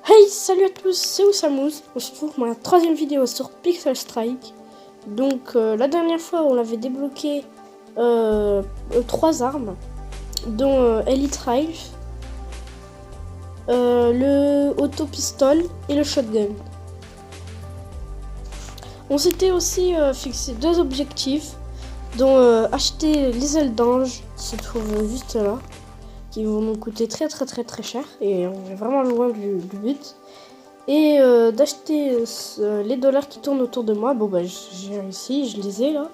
Hey, salut à tous, c'est Ousamous. On se retrouve pour ma troisième vidéo sur Pixel Strike. Donc la dernière fois on avait débloqué 3 armes, dont Elite Rifle, le auto-pistol et le shotgun. On s'était aussi fixé 2 objectifs, dont acheter les ailes d'ange qui se trouvent juste là, qui vont nous coûter très cher et on est vraiment loin du but. Et d'acheter les dollars qui tournent autour de moi. Bon bah j'ai réussi, je les ai là.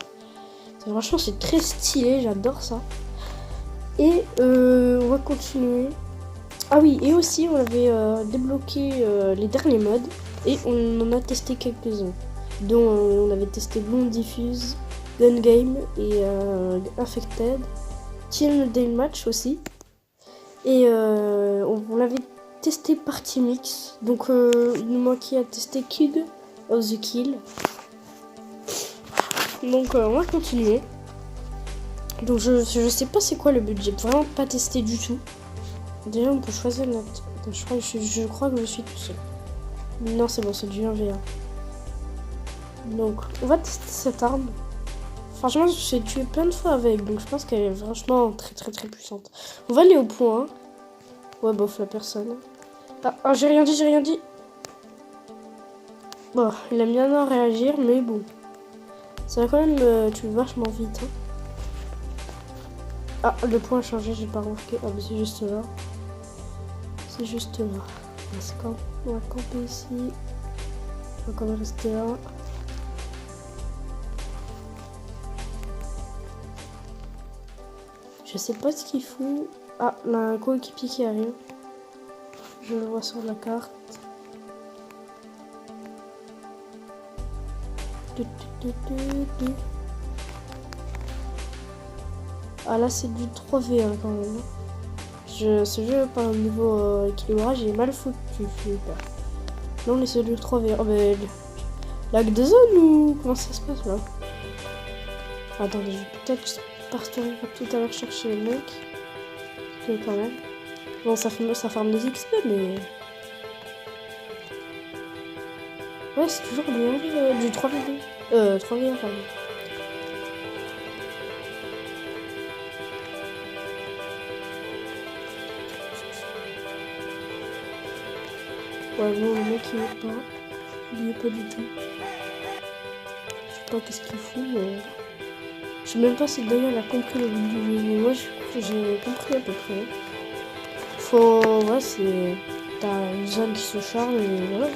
Franchement c'est très stylé, j'adore ça. Et on va continuer. Ah oui, et aussi on avait débloqué les derniers modes et on en a testé quelques-uns. Dont on avait testé Bomb Diffuse, Gun Game et Infected, Team Deathmatch aussi. Et on avait testé Party Mix, donc il nous manquait à tester Kid of the Kill. Donc on va continuer. Donc je sais pas c'est quoi le but, j'ai vraiment pas testé du tout. Déjà on peut choisir notre... Attends, je crois que je suis tout seul. Non c'est bon, c'est du 1v1. Donc on va tester cette arme. Franchement j'ai tué plein de fois avec, donc je pense qu'elle est franchement très puissante. On va aller au point 1. Ouais bof la personne. Ah, j'ai rien dit. Bon, il a mis un an à réagir, mais bon. Ça va quand même tuer vachement vite. Hein. Ah, le point a changé, j'ai pas remarqué. Ah, mais c'est juste là. C'est juste là. On va camper ici. On va quand même rester là. Je sais pas ce qu'il fout. Ah, là, un coéquipier qui arrive. Je le vois sur la carte. Ah là c'est du 3v1 quand même. Ce jeu par le niveau équilibrage il est mal foutu. Là on est sur du 3v1. Oh mais lag de zone ou comment ça se passe là? Attendez, je vais peut-être partir tout à l'heure chercher le mec. Que quand même. Bon ça farme des XP mais... Ouais c'est toujours du 3v2. 3v1 pardon. Ouais, non, le mec il est pas. Il est pas du tout. Je sais pas qu'est-ce qu'il fout, mais. Je sais même pas si d'ailleurs il a compris le but du jeu. Moi j'ai compris à peu près. Ouais, c'est. T'as une zone qui se charge et voilà.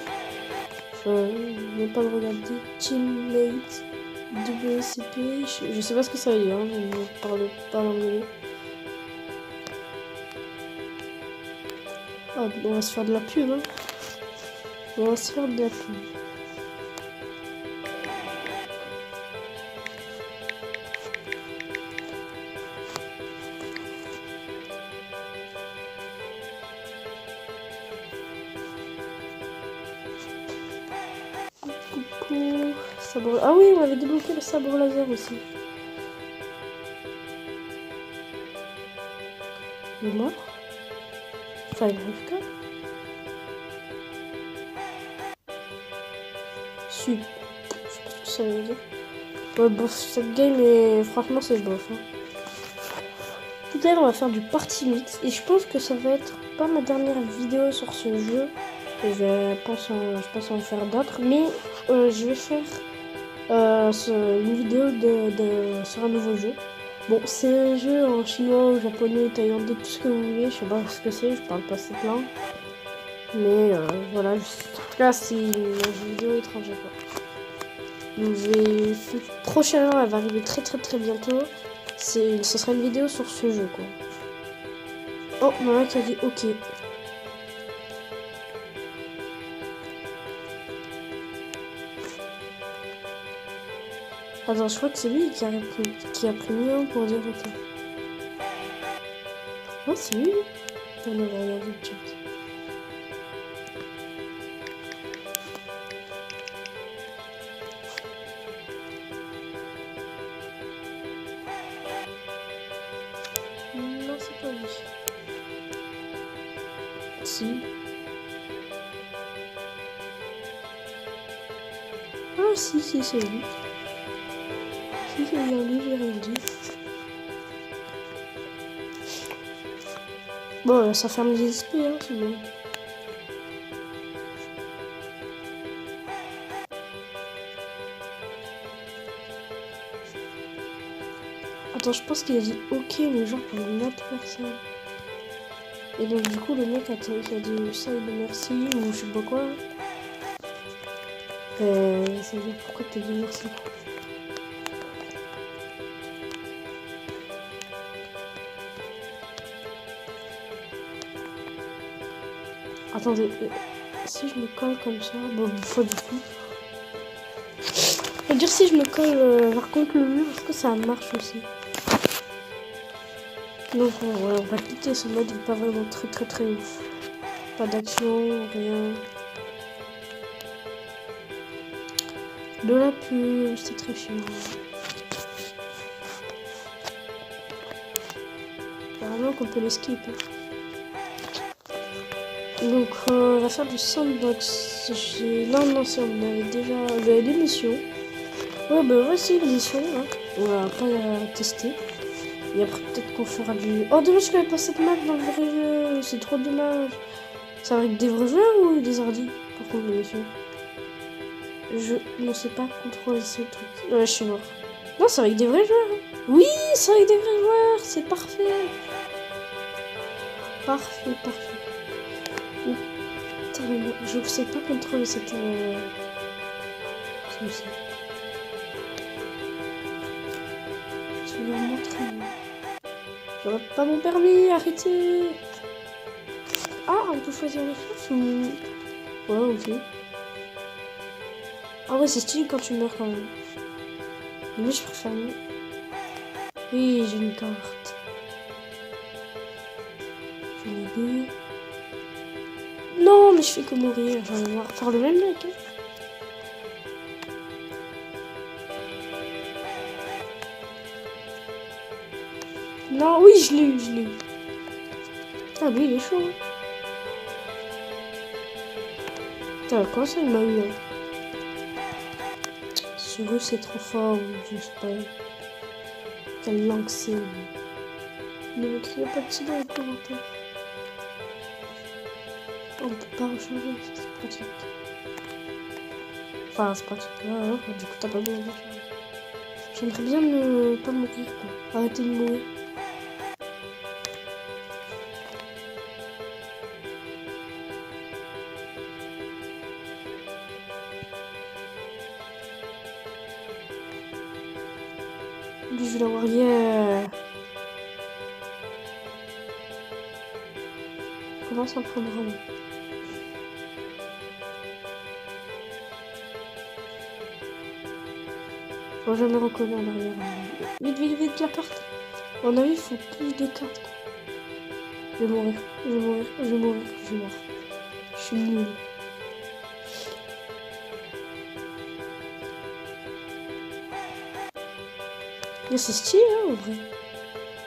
Ne pas le regarder. Teammate WCP. Je sais pas ce que ça veut dire, hein, je ne parle pas l'anglais. Ah, on va se faire de la pub, hein. On va se faire de la pub. Coucou. Sabre... Ah oui, on avait débloqué le sabre laser aussi. Il est mort. Enfin, il arrive quand même. Super. Je sais pas ce que ça veut dire. Ouais, bof, cette game est... Franchement, c'est bof. Hein. Tout à l'heure, on va faire du party mix. Et je pense que ça va être pas ma dernière vidéo sur ce jeu. Et je pense en faire d'autres. Mais je vais faire une vidéo sur un nouveau jeu. Bon, c'est un jeu en chinois, japonais, thaïlandais, tout ce que vous voulez. Je sais pas ce que c'est, je parle pas cette langue. Mais voilà, en tout cas, c'est une vidéo étrangère. Donc prochainement, elle va arriver très bientôt. Ce sera une vidéo sur ce jeu quoi. Oh, mon mec a dit ok. Attends, je crois que c'est lui qui a pris mieux pour dire ok. Non, c'est lui. On va regarder le chat. Non, c'est pas lui. Si. si, c'est lui. Si, c'est bien lui, j'ai rien dit. Bon, ça ferme les esprits, hein, c'est bon. Attends, je pense qu'il a dit ok, mais genre pour une autre personne. Et donc, du coup, le mec a dit ça, il dit merci, ou je sais pas quoi. Ça veut dire pourquoi t'as dit merci. Attendez, si je me colle comme ça, bon, faut du coup. Je veux dire, si je me colle par contre le mur, est-ce que ça marche aussi? Donc, ouais, on va quitter ce mode, il n'est pas vraiment très ouf. Pas d'action, rien. De la pub, c'est très chiant. Vraiment qu'on peut les skip. Donc, on va faire du sandbox. Non, si on avait déjà l'émission. Ouais, bah voici l'émission. Hein. On va pas la tester. Et après, peut-être qu'on fera du. Oh, dommage qu'il n'y avait pas cette map dans le vrai jeu. C'est trop dommage. C'est avec des vrais joueurs ou des hardis? Par contre, l'émission. Je ne sais pas contrôler ce truc. Ouais, je suis mort. Non, c'est avec des vrais joueurs. Hein. Oui, c'est avec des vrais joueurs. C'est parfait. Parfait. Oh, putain, mais je ne sais pas contrôler cette... celui-ci. Je vais vous montrer. J'aurais pas mon permis, arrêtez. Ah, on peut choisir les choses ou... Ouais, ok. Ah ouais, c'est stylé quand tu meurs quand même. Mais je préfère mieux. Oui, j'ai une carte. J'en ai deux. Non, mais je fais que mourir. J'en ai marre. Faire le même mec. Hein. Non, oui, je l'ai eu. Ah, lui, il est chaud. Hein. Putain, comment ça, il m'a eu hein. Ce russe c'est trop fort, je sais pas. Quelle langue c'est. Ne m'écrivez pas de dans les commentaires. On peut pas rechanger, c'est pratique. Enfin, c'est pratique. Ouais, du coup, t'as pas besoin de changer. J'aimerais bien ne pas mourir, quoi. Arrêter de mourir. Lui, je vais l'avoir hier. Comment ça prendre un Faut jamais reconnaître en arrière. Vite, la carte. À mon avis, il faut plus de cartes. Quoi. Je vais mourir. Je suis nul. Mais c'est stylé, hein, en vrai.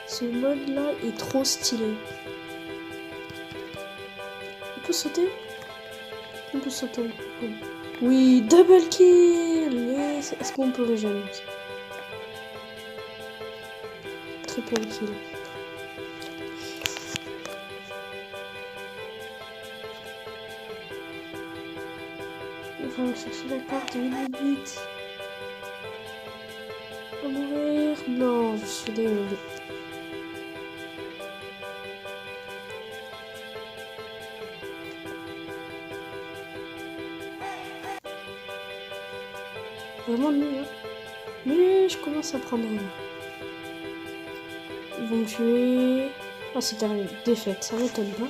Ce mode-là est trop stylé. On peut sauter? On peut sauter. Oui, double kill! Est-ce qu'on peut régénérer? Triple kill. On va chercher la carte, vite. On va mourir. Non, je suis désolée. Vraiment nul, hein. Mais je commence à prendre un. Ils vont me tuer. Ah, c'est terminé. Défaite, ça m'étonne pas.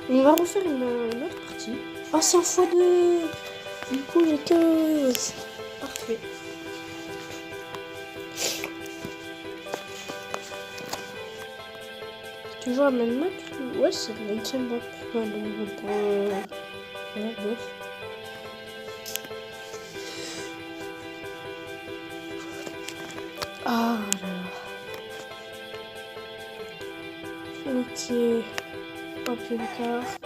On va refaire une autre partie. Ah, c'est un x2. Du coup, j'ai 15. Parfait. Toujours la même map? Ouais, c'est la seule map. Ouais, donc pour... ouais, bof. Ah là là. Ok. Hop, une carte.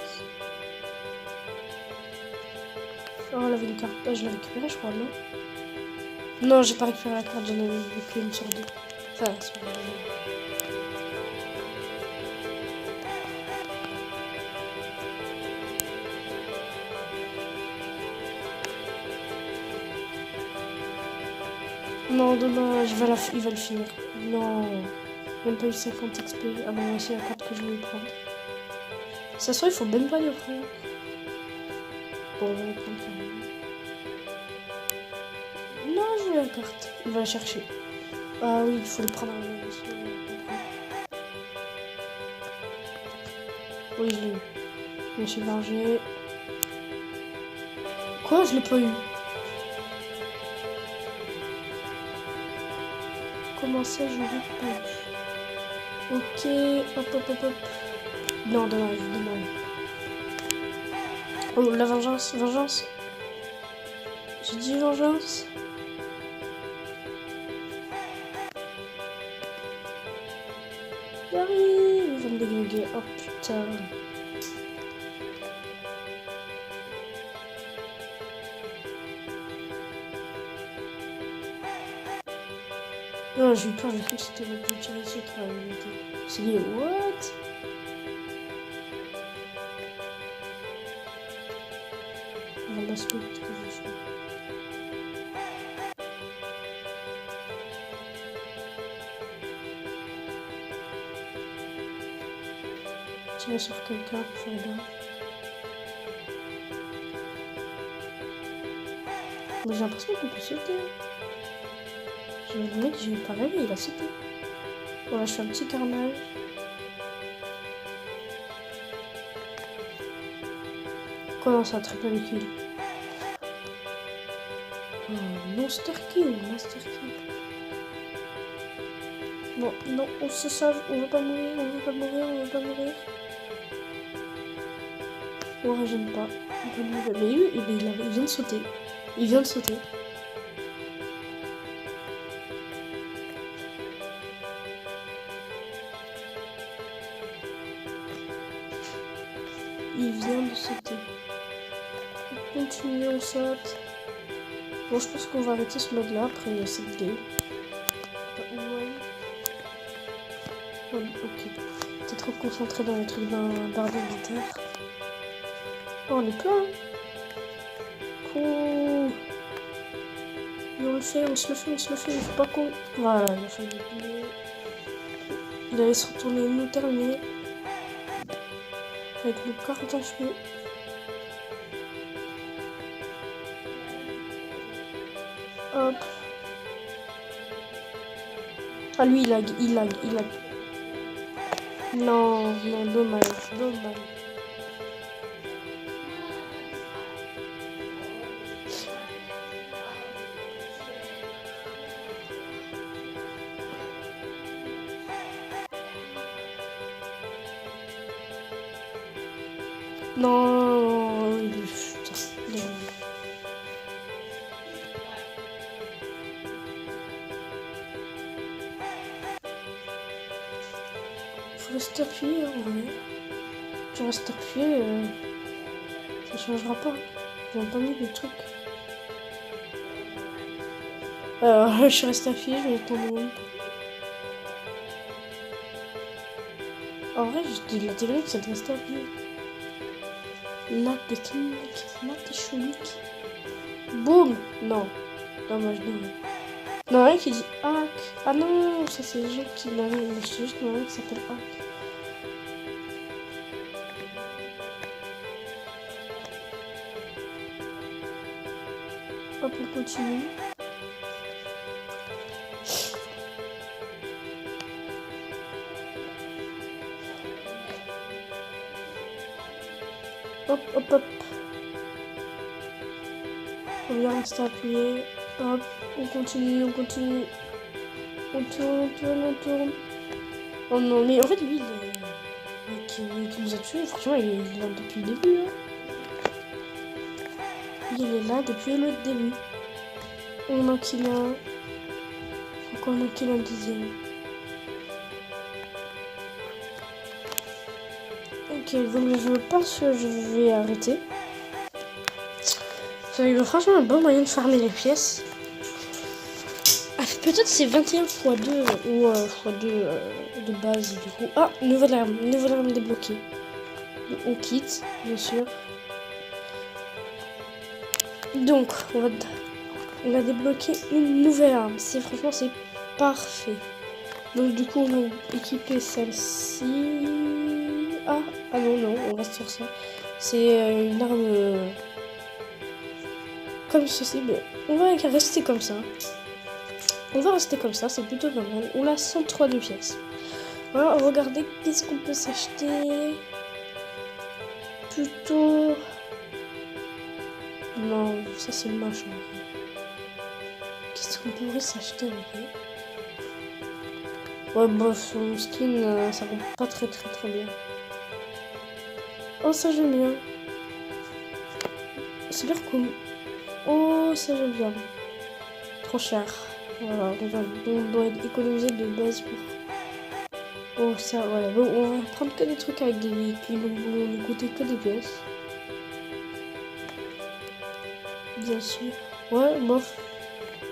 Oh, elle avait une carte. Ah, je l'ai récupérée, je crois, non? Non, j'ai pas récupéré la carte, j'en avais vu qu'une sur deux. Enfin, sur deux. Non, dommage, il va le finir. Non, même pas eu 50 XP. Ah bon, c'est la carte que je voulais prendre. Ça se trouve, il faut même pas le prendre. Bon, on va le prendre quand même. Non, je veux la carte. Il va la chercher. Ah oui, il faut le prendre. Oui, je l'ai eu. Je me suis vengé. Quoi, je l'ai pas eu? Comment ça, je l'ai pas eu? Ok, hop, hop, hop, hop. Non, dommage, dommage. Oh, la vengeance, vengeance. J'ai dit vengeance. Il arrive, il va me déglinguer. Oh putain. Non, j'ai eu peur, j'ai cru que c'était le plus tiré dessus qui m'avait monté. C'est dit, what? On va basculer parce que je suis. Tirer sur quelqu'un pour faire gaffe. Mais j'ai l'impression qu'on peut sauter. Le mec, j'ai pas rêvé, il a sauté. Voilà, je fais un petit carnage. Comment ça, triple kill? Oh, monster kill, master kill. Bon, non, on se sauve, on veut pas mourir, on veut pas mourir, on veut pas mourir. On régène pas. On peut mourir. Mais lui, il vient de sauter. Il vient de sauter. Il vient de sauter. On continue, on saute. Bon, je pense qu'on va arrêter ce mode là après cette game. Ouais, ok. T'es trop concentré dans les trucs d'un bordel de terre. Oh, on est plein. Cool. Et on le fait, on se le fait, on se le fait. Il faut pas qu'on. Voilà, il a fallu. Il allait se retourner nous terminer. Avec nos 40 HP. Hop. Ah lui il lag. Non, non, dommage. Non, putain. Faut rester appuyé, en vrai. Tu restes appuyé, ça changera pas. J'ai pas mis le truc. Je suis resté appuyé, je vais attendre même. En vrai, je dis la technique, c'est de rester appuyé. La technique. Boum. Non. Dommage. Non, rien qui dit hack. Ah non, ça c'est le jeu qui l'avait. C'est juste un qui s'appelle hack. Hop, on continue. Hop, hop, hop. On vient rester appuyé. Hop, on continue. On tourne. Oh non, mais en fait, lui, qui nous a tués, franchement, il est là depuis le début. Hein. Il est là depuis le début. On en kill un. Faut qu'on en kill un deuxième. Ok, donc je pense que je vais arrêter. Ça va franchement un bon moyen de farmer les pièces. peut-être c'est 21 x 2 ou x 2 de base du coup. Ah, nouvelle arme débloquée. On quitte, bien sûr. Donc, on a débloqué une nouvelle arme. Franchement, c'est parfait. Donc, du coup, on va équiper celle-ci. Ah non, on reste sur ça. C'est une arme comme ceci. Mais on va rester comme ça. C'est plutôt pas mal. On a 103 de pièces. Voilà, regardez qu'est-ce qu'on peut s'acheter. Plutôt... Non, ça c'est moche en vrai. Qu'est-ce qu'on pourrait s'acheter en vrai? Ouais, bof, son skin, ça rend pas très bien. Oh, ça j'aime bien. C'est l'air cool. Oh, ça j'aime bien. Trop cher. Voilà, on doit économiser de base pour... Oh, ça, ouais. Bon, on va prendre que des trucs avec des véhicules. Vont nous coûter que des pièces. Bien sûr. Ouais, bof.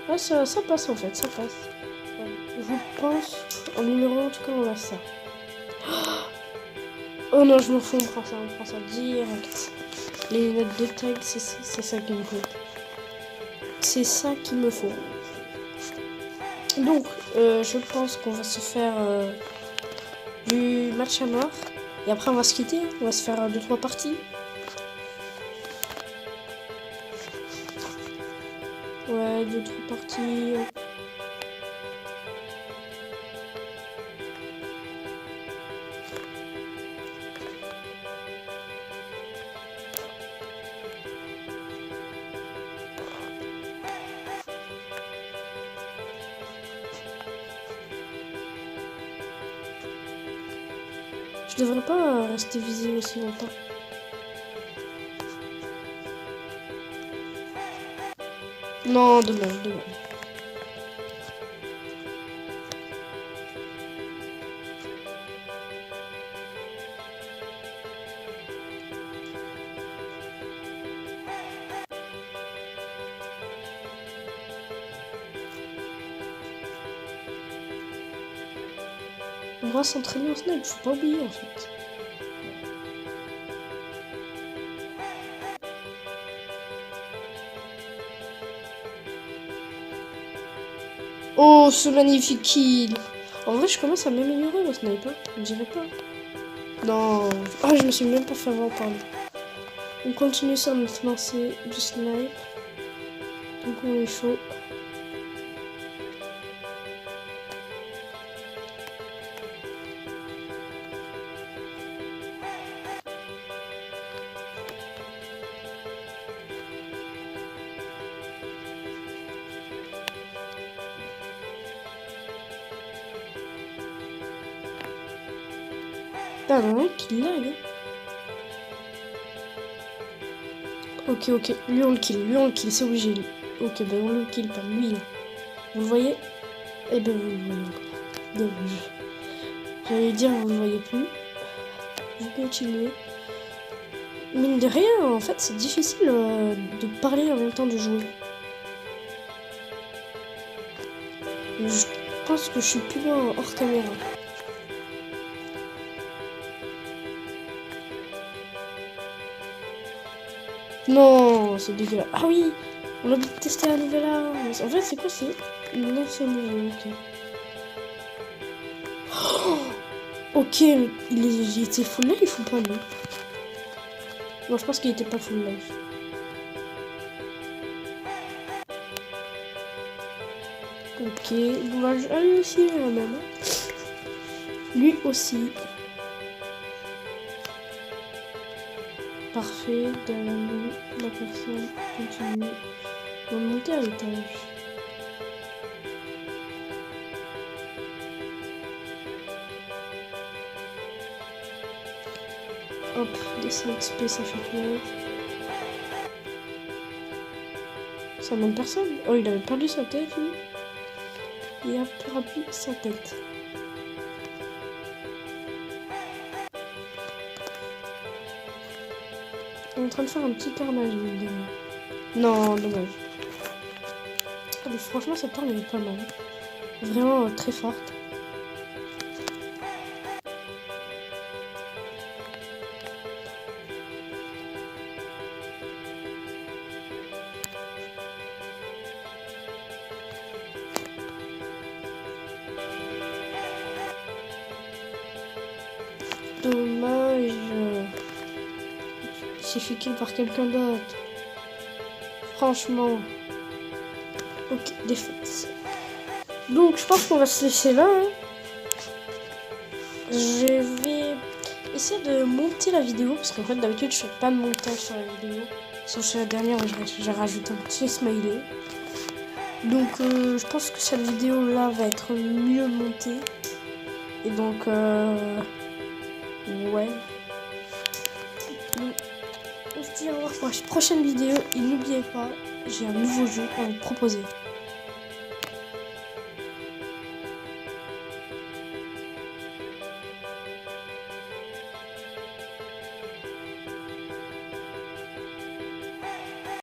Ouais, ça passe en fait, ça passe. Je pense, en numéro 1, en tout cas, on a ça. Oh non, je m'en fous, on prend ça direct. Les lunettes de tag, c'est ça qu'il me faut. C'est ça qu'il me faut. Donc, je pense qu'on va se faire du match à mort. Et après, on va se quitter. On va se faire 2-3 parties. Ouais, 2-3 parties. Je devrais pas rester visible aussi longtemps. Non, dommage. On va s'entraîner au snipe, faut pas oublier en fait. Oh, ce magnifique kill! En vrai, je commence à m'améliorer au snipe, hein. Je dirais pas. Non. Ah, je me suis même pas fait avoir par lui. On continue sur notre lancée du snipe. Donc on est chaud. Putain, il y en a un qui lag. Hein. Ok. Lui on le kill, c'est obligé. Lui. Ok, ben on le kill pas. Lui là. Vous le voyez? Eh ben vous le voyez encore. Dommage. J'allais dire vous le voyez plus. Vous continuez. Mine de rien, en fait, c'est difficile de parler en même temps de jouer. Je pense que je suis plus loin hors caméra. Non, c'est dégueulasse. Ah oui, on a testé la nouvelle arme. En fait, c'est quoi? C'est une ancienne nouvelle. Ok, il était full life ou pas, lui? Non, je pense qu'il était pas full life. Ok, dommage. Ah, lui aussi, la même. Lui aussi. Parfait, derrière nous, la personne continue. On va monter à l'étage. Hop, des 5 XP, ça fait plaisir. Ça manque personne. Oh, il avait perdu sa tête, lui. Il a perdu sa tête. On est en train de faire un petit carnage, évidemment. Non, dommage. Mais franchement, cette arme elle est pas mal. Vraiment très forte. Dommage. Il s'est fait kill par quelqu'un d'autre. Franchement. Ok, défaite. Donc je pense qu'on va se laisser là. Hein. Je vais essayer de monter la vidéo. Parce qu'en fait d'habitude je fais pas de montage sur la vidéo. Sauf sur la dernière où j'ai rajouté un petit smiley. Donc je pense que cette vidéo là va être mieux montée. Et donc ouais. Donc, on se dit au revoir pour la prochaine vidéo. Et n'oubliez pas, j'ai un nouveau jeu à vous proposer.